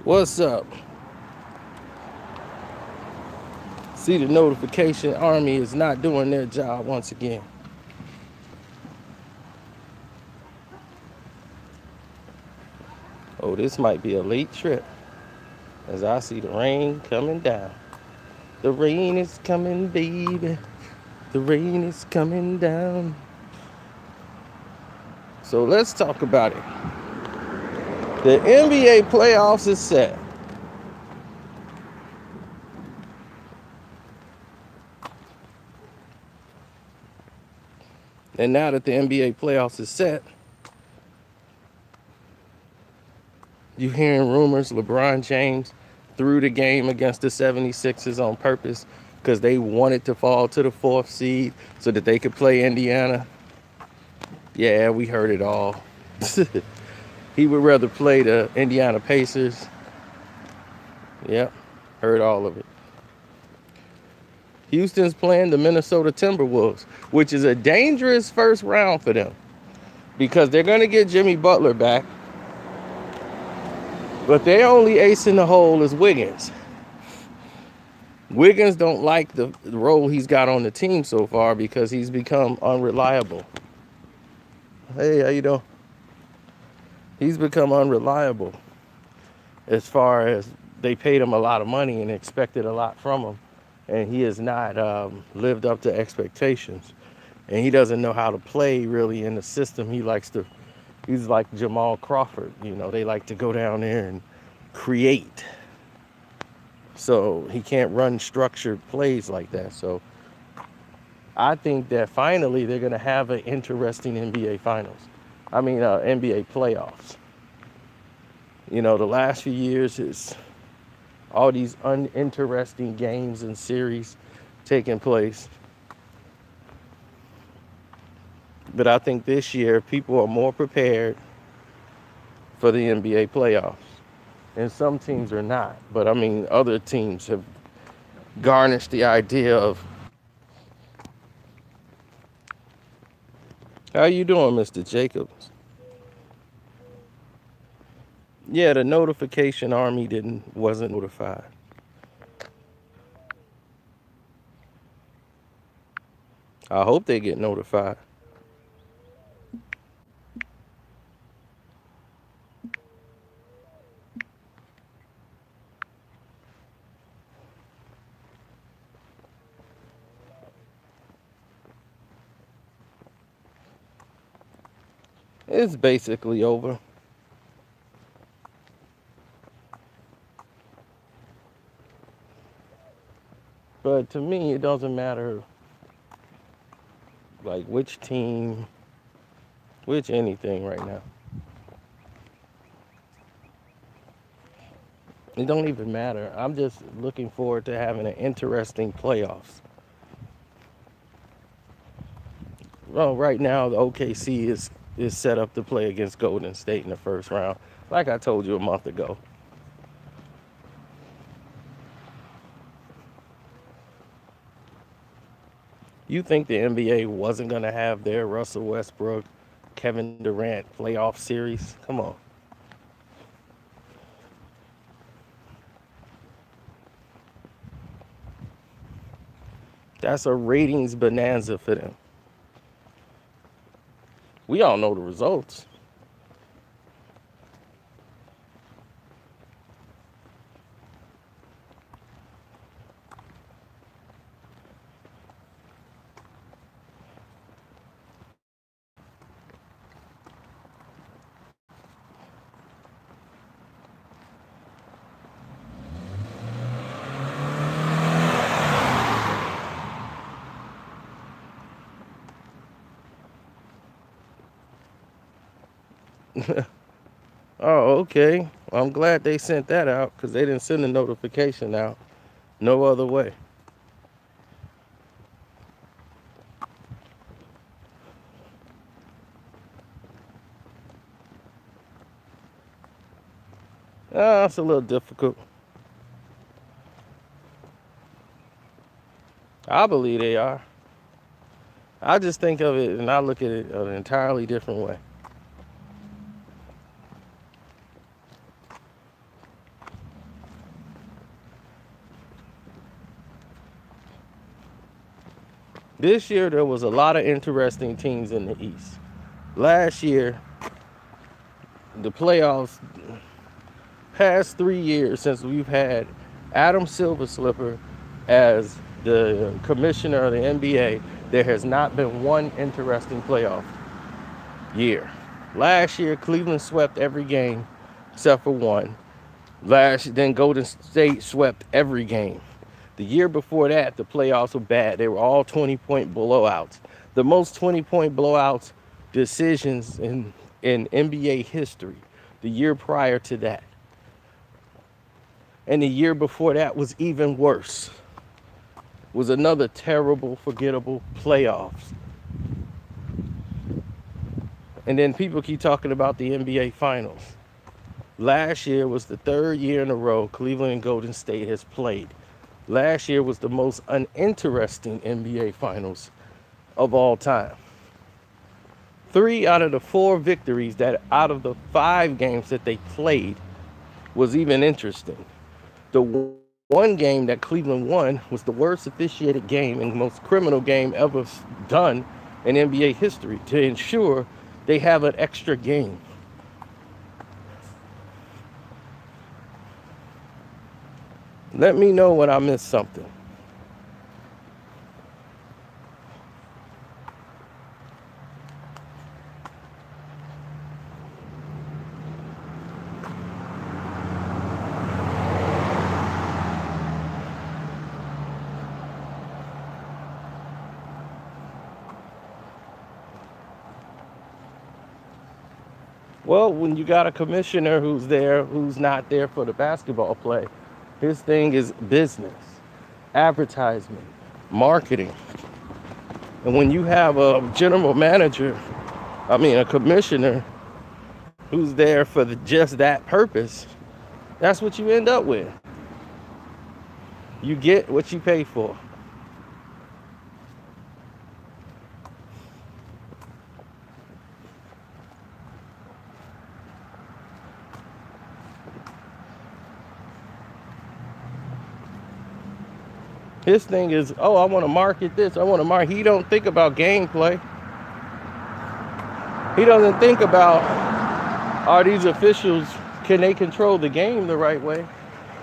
What's up? See, the notification army is not doing their job once again. Oh, this might be a late trip as I see the rain coming down. The rain is coming, baby. The rain is coming down. So let's talk about it. The NBA playoffs is set. And now that the NBA playoffs is set, you hearing rumors LeBron James threw the game against the 76ers on purpose because they wanted to fall to the fourth seed so that they could play Indiana. Yeah, we heard it all. He would rather play the Indiana Pacers. Yep, heard all of it. Houston's playing the Minnesota Timberwolves, which is a dangerous first round for them because they're going to get Jimmy Butler back, but their only ace in the hole is Wiggins. Wiggins don't like the role he's got on the team so far because he's become unreliable. Hey, how you doing? He's become unreliable as far as they paid him a lot of money and expected a lot from him, and he has not lived up to expectations. And he doesn't know how to play really in the system. He's like Jamal Crawford. You know, they like to go down there and create. So he can't run structured plays like that. So I think that finally they're going to have an interesting NBA finals. NBA playoffs. You know, the last few years is all these uninteresting games and series taking place. But I think this year people are more prepared for the NBA playoffs. And some teams are not. But I mean, other teams have garnished the idea of, how you doing, Mr. Jacobs? Yeah, the notification army wasn't notified. I hope they get notified. It's basically over. But to me, it doesn't matter like which team, which anything right now. It don't even matter. I'm just looking forward to having an interesting playoffs. Well, right now the OKC is set up to play against Golden State in the first round, like I told you a month ago. You think the NBA wasn't gonna have their Russell Westbrook, Kevin Durant playoff series? Come on. That's a ratings bonanza for them. We all know the results. Oh, okay. Well, I'm glad they sent that out because they didn't send a notification out. No other way. It's a little difficult. I believe they are. I just think of it and I look at it an entirely different way. This year, there was a lot of interesting teams in the East. Last year, the playoffs, past 3 years since we've had Adam Silver as the commissioner of the NBA, there has not been one interesting playoff year. Last year, Cleveland swept every game except for one. Then Golden State swept every game. The year before that, the playoffs were bad. They were all 20-point blowouts. The most 20-point blowouts decisions in NBA history. The year prior to that. And the year before that was even worse. Was another terrible, forgettable playoffs. And then people keep talking about the NBA Finals. Last year was the third year in a row Cleveland and Golden State has played. Last year was the most uninteresting NBA Finals of all time. 3 out of the 4 victories that out of the 5 games that they played was even interesting. The one game that Cleveland won was the worst officiated game and most criminal game ever done in NBA history to ensure they have an extra game. Let me know when I missed something. Well, when you got a commissioner who's not there for the basketball play, his thing is business, advertisement, marketing. And when you have a a commissioner who's there for just that purpose, that's what you end up with. You get what you pay for. His thing is, oh, I want to market this. I want to market. He don't think about gameplay. He doesn't think about, are these officials, can they control the game the right way?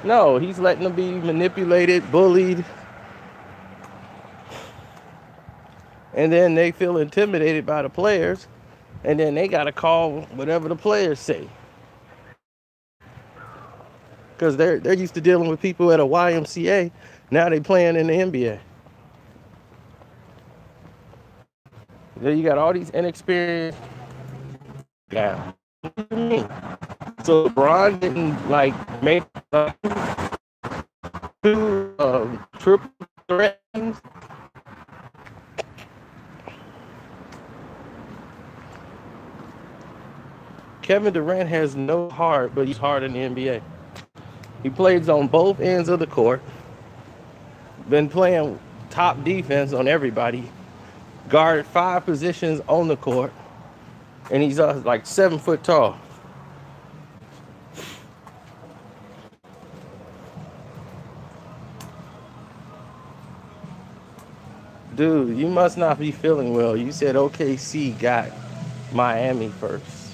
No, he's letting them be manipulated, bullied. And then they feel intimidated by the players. And then they got to call whatever the players say. Because they're used to dealing with people at a YMCA. Now they playing in the NBA. Then you got all these inexperienced guys. What do you mean? So LeBron didn't make two triple threats. Kevin Durant has no heart, but he's hard in the NBA. He plays on both ends of the court. Been playing top defense on everybody. Guarded 5 positions on the court. And he's like 7 foot tall. Dude, you must not be feeling well. You said OKC got Miami first.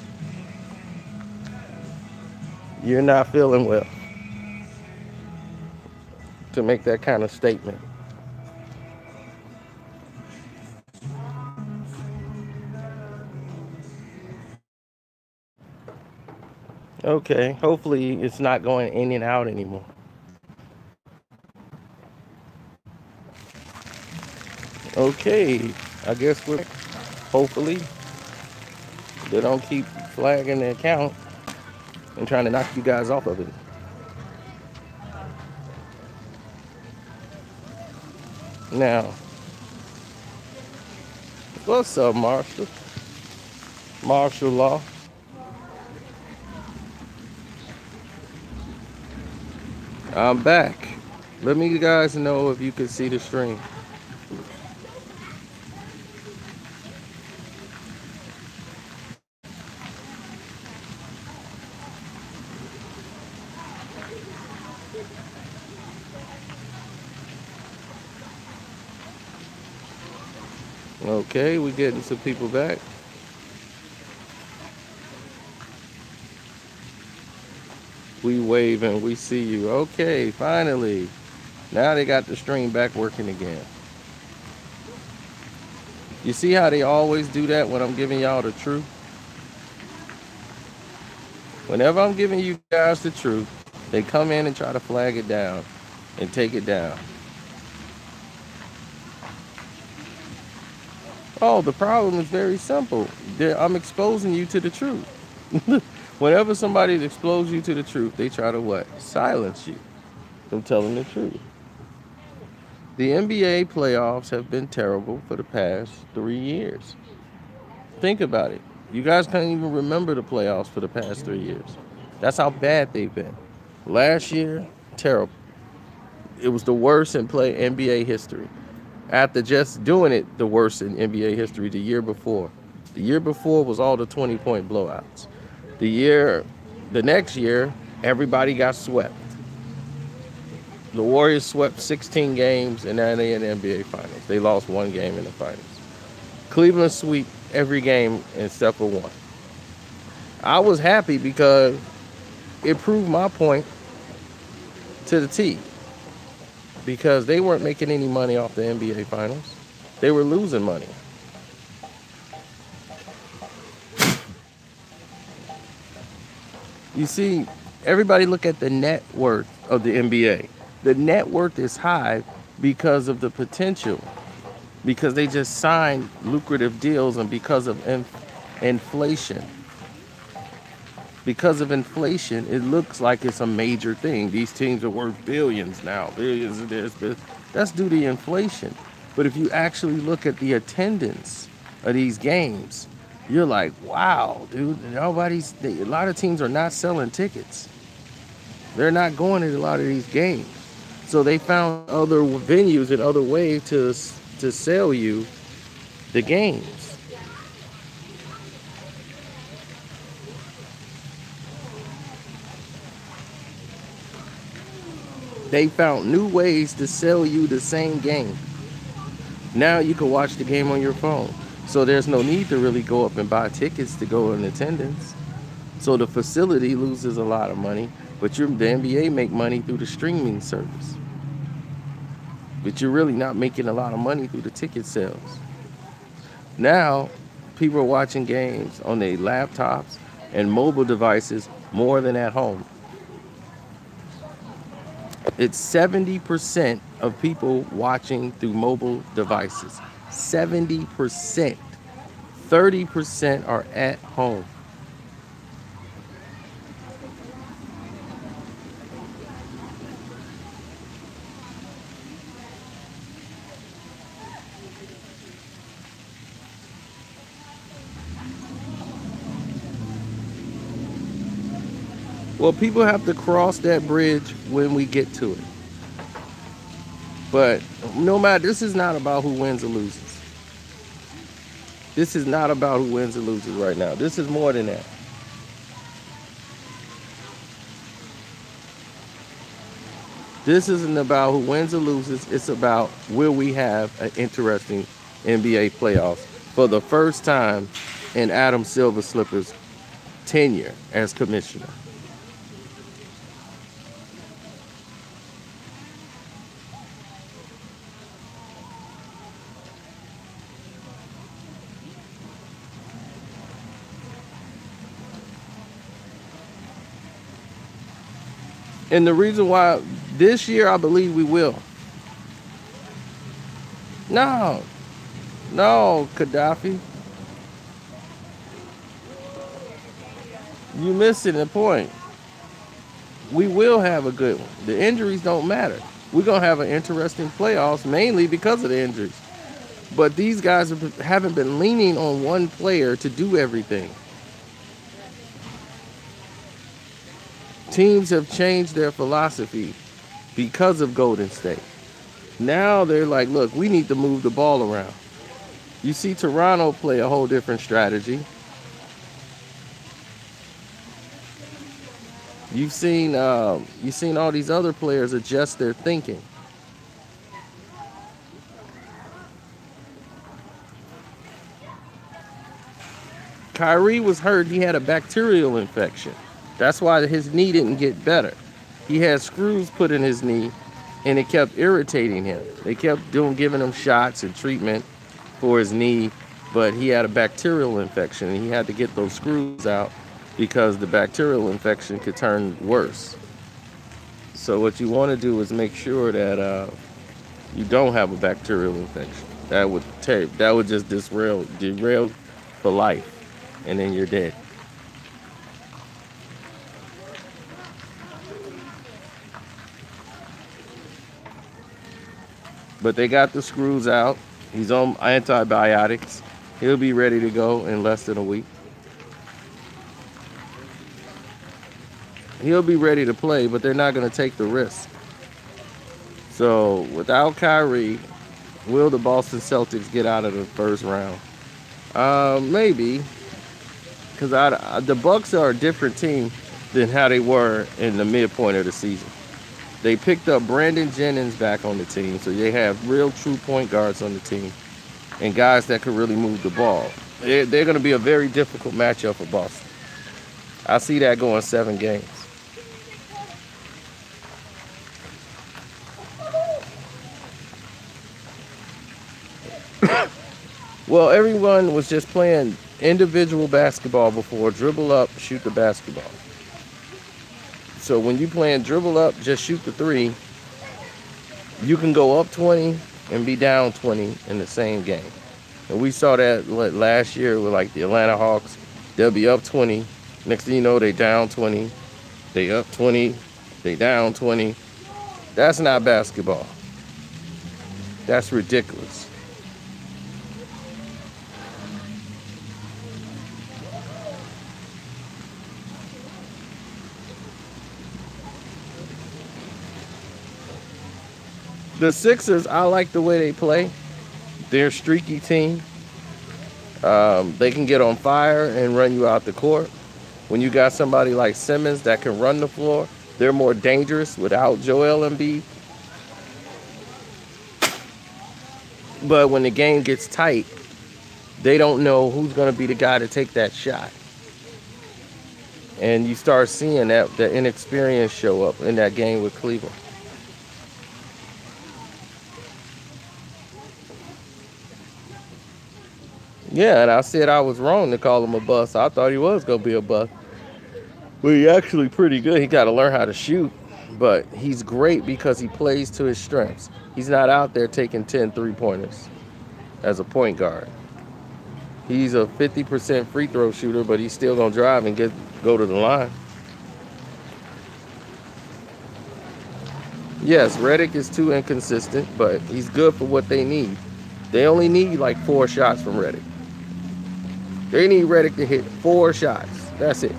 You're not feeling well to make that kind of statement. Okay, hopefully it's not going in and out anymore. Okay, I guess hopefully they don't keep flagging the account and trying to knock you guys off of it. Now, what's up, Marshall? Martial law. I'm back. Let me guys know if you can see the stream. Okay, we're getting some people back. We wave and we see you. Okay, finally. Now they got the stream back working again. You see how they always do that when I'm giving y'all the truth? Whenever I'm giving you guys the truth, they come in and try to flag it down and take it down. Oh, the problem is very simple. I'm exposing you to the truth. Whenever somebody exposes you to the truth, they try to what? Silence you from telling the truth. The NBA playoffs have been terrible for the past 3 years. Think about it. You guys can't even remember the playoffs for the past 3 years. That's how bad they've been. Last year, terrible. It was the worst in NBA history. After just doing it, the worst in NBA history the year before. The year before was all the 20-point blowouts. The next year, everybody got swept. The Warriors swept 16 games and now they're in the NBA Finals. They lost one game in the Finals. Cleveland swept every game except for one. I was happy because it proved my point to the T. Because they weren't making any money off the NBA Finals. They were losing money. You see, everybody look at the net worth of the NBA. The net worth is high because of the potential, because they just signed lucrative deals and because of inflation. Because of inflation, it looks like it's a major thing. These teams are worth billions now, billions of this, but that's due to inflation. But if you actually look at the attendance of these games, you're like, wow, dude, a lot of teams are not selling tickets. They're not going to a lot of these games. So they found other venues and other ways to sell you the games. They found new ways to sell you the same game. Now you can watch the game on your phone. So there's no need to really go up and buy tickets to go in attendance. So the facility loses a lot of money, but the NBA make money through the streaming service. But you're really not making a lot of money through the ticket sales. Now, people are watching games on their laptops and mobile devices more than at home. It's 70% of people watching through mobile devices. 70%. 30% are at home. Well, people have to cross that bridge when we get to it. But no matter, this is not about who wins or loses. This is not about who wins or loses right now. This is more than that. This isn't about who wins or loses. It's about will we have an interesting NBA playoffs for the first time in Adam Silver Slipper's tenure as commissioner. And the reason why this year I believe we will. No, no, Gaddafi. You missing the point. We will have a good one. The injuries don't matter. We're going to have an interesting playoffs mainly because of the injuries. But these guys haven't been leaning on one player to do everything. Teams have changed their philosophy because of Golden State. Now they're like, look, we need to move the ball around. You see Toronto play a whole different strategy. You've seen all these other players adjust their thinking. Kyrie was hurt. He had a bacterial infection. That's why his knee didn't get better. He had screws put in his knee, and it kept irritating him. They kept giving him shots and treatment for his knee, but he had a bacterial infection, and he had to get those screws out because the bacterial infection could turn worse. So what you want to do is make sure that you don't have a bacterial infection. That would just derail for life, and then you're dead. But they got the screws out. He's on antibiotics. He'll be ready to go in less than a week. He'll be ready to play, but they're not going to take the risk. So without Kyrie, will the Boston Celtics get out of the first round? Maybe, because the Bucks are a different team than how they were in the midpoint of the season. They picked up Brandon Jennings back on the team, so they have real true point guards on the team and guys that can really move the ball. They're going to be a very difficult matchup for Boston. I see that going 7 games. Well, everyone was just playing individual basketball before. Dribble up, shoot the basketball. So when you playing dribble up, just shoot the three, you can go up 20 and be down 20 in the same game. And we saw that last year with like the Atlanta Hawks. They'll be up 20. Next thing you know, they down 20. They up 20. They down 20. That's not basketball. That's ridiculous. The Sixers, I like the way they play. They're a streaky team. They can get on fire and run you out the court. When you got somebody like Simmons that can run the floor, they're more dangerous without Joel Embiid. But when the game gets tight, they don't know who's going to be the guy to take that shot. And you start seeing that the inexperience show up in that game with Cleveland. Yeah, and I said I was wrong to call him a bust. I thought he was going to be a bust. Well, he's actually pretty good. He got to learn how to shoot, but he's great because he plays to his strengths. He's not out there taking 10 three-pointers as a point guard. He's a 50% free throw shooter, but he's still going to drive and go to the line. Yes, Redick is too inconsistent, but he's good for what they need. They only need like 4 shots from Redick. They need Redick to hit 4 shots. That's it.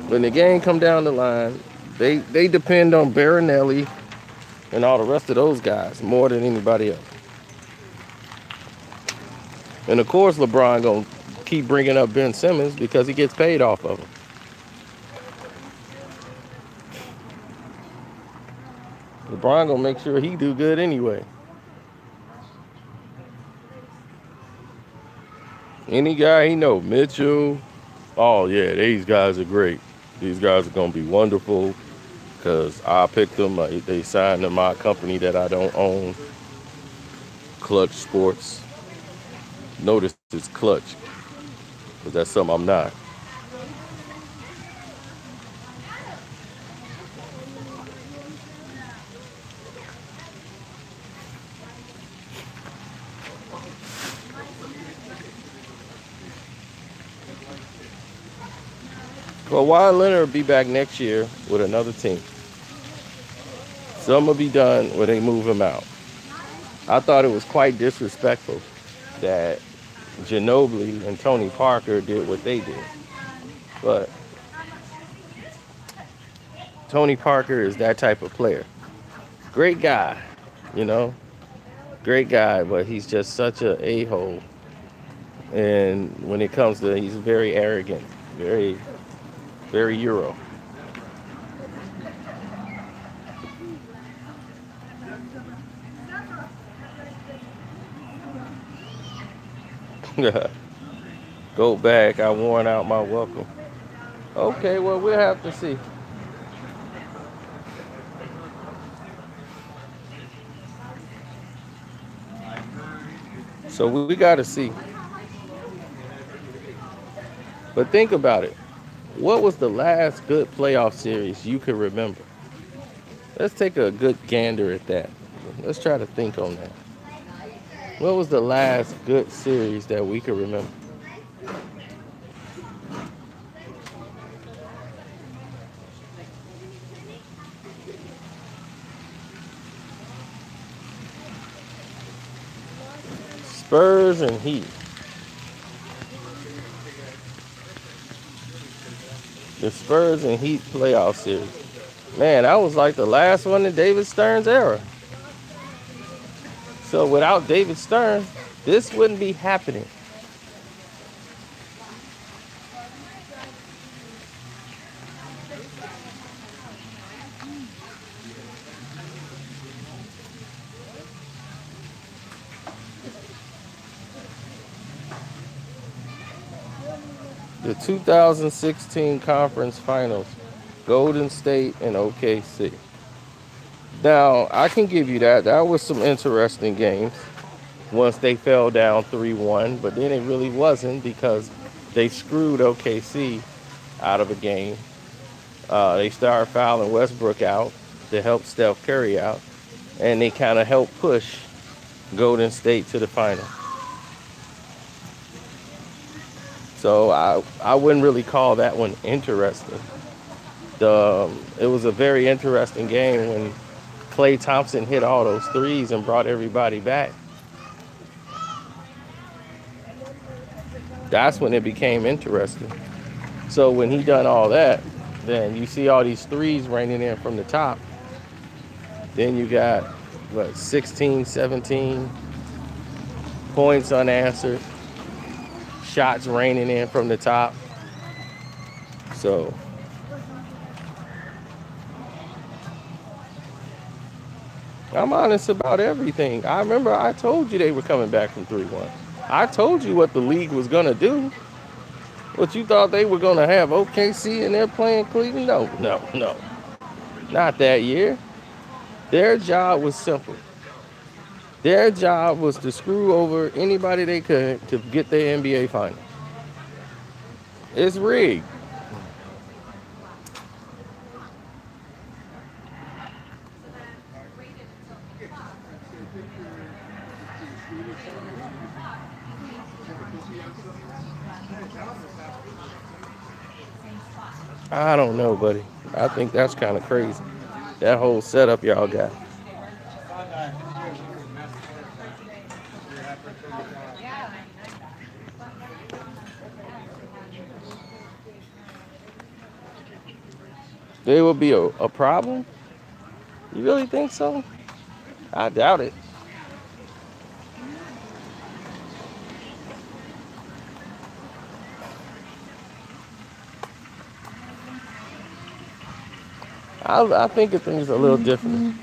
When the game come down the line, they depend on Barinelli and all the rest of those guys more than anybody else. And of course, LeBron gonna keep bringing up Ben Simmons because he gets paid off of him. LeBron gonna make sure he do good anyway. Any guy he know, Mitchell. Oh yeah, these guys are great. These guys are gonna be wonderful because I picked them. They signed to my company that I don't own, Clutch Sports. Notice it's Clutch because that's something I'm not. Well, Kawhi Leonard will be back next year with another team. Some will be done when they move him out. I thought it was quite disrespectful that Ginobili and Tony Parker did what they did. But Tony Parker is that type of player. Great guy, you know, great guy, but he's just such a a-hole. And when it comes to, he's very arrogant, very, very Euro. Go back. I worn out my welcome. Okay, well, we'll have to see. So we got to see. But think about it. What was the last good playoff series you could remember? Let's take a good gander at that. Let's try to think on that. What was the last good series that we could remember? Spurs and Heat. The Spurs and Heat playoff series. Man, that was like the last one in David Stern's era. So without David Stern, this wouldn't be happening. The 2016 conference finals, Golden State and OKC. Now, I can give you that. That was some interesting games once they fell down 3-1, but then it really wasn't because they screwed OKC out of a game. They started fouling Westbrook out to help Steph Curry out, and they kind of helped push Golden State to the final. So I wouldn't really call that one interesting. It was a very interesting game when Klay Thompson hit all those threes and brought everybody back. That's when it became interesting. So when he done all that, then you see all these threes raining in from the top. Then you got, 16, 17 points unanswered. Shots raining in from the top. So I'm honest about everything. I remember I told you they were coming back from 3-1. I told you what the league was going to do. What you thought they were going to have OKC and they're playing Cleveland? No. Not that year. Their job was simple. Their job was to screw over anybody they could to get their NBA final. It's rigged. I don't know, buddy. I think that's kind of crazy. That whole setup y'all got. There will be a problem? You really think so? I doubt it. I think of things a little different.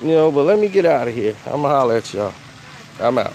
But let me get out of here. I'm going to holler at y'all. I'm out.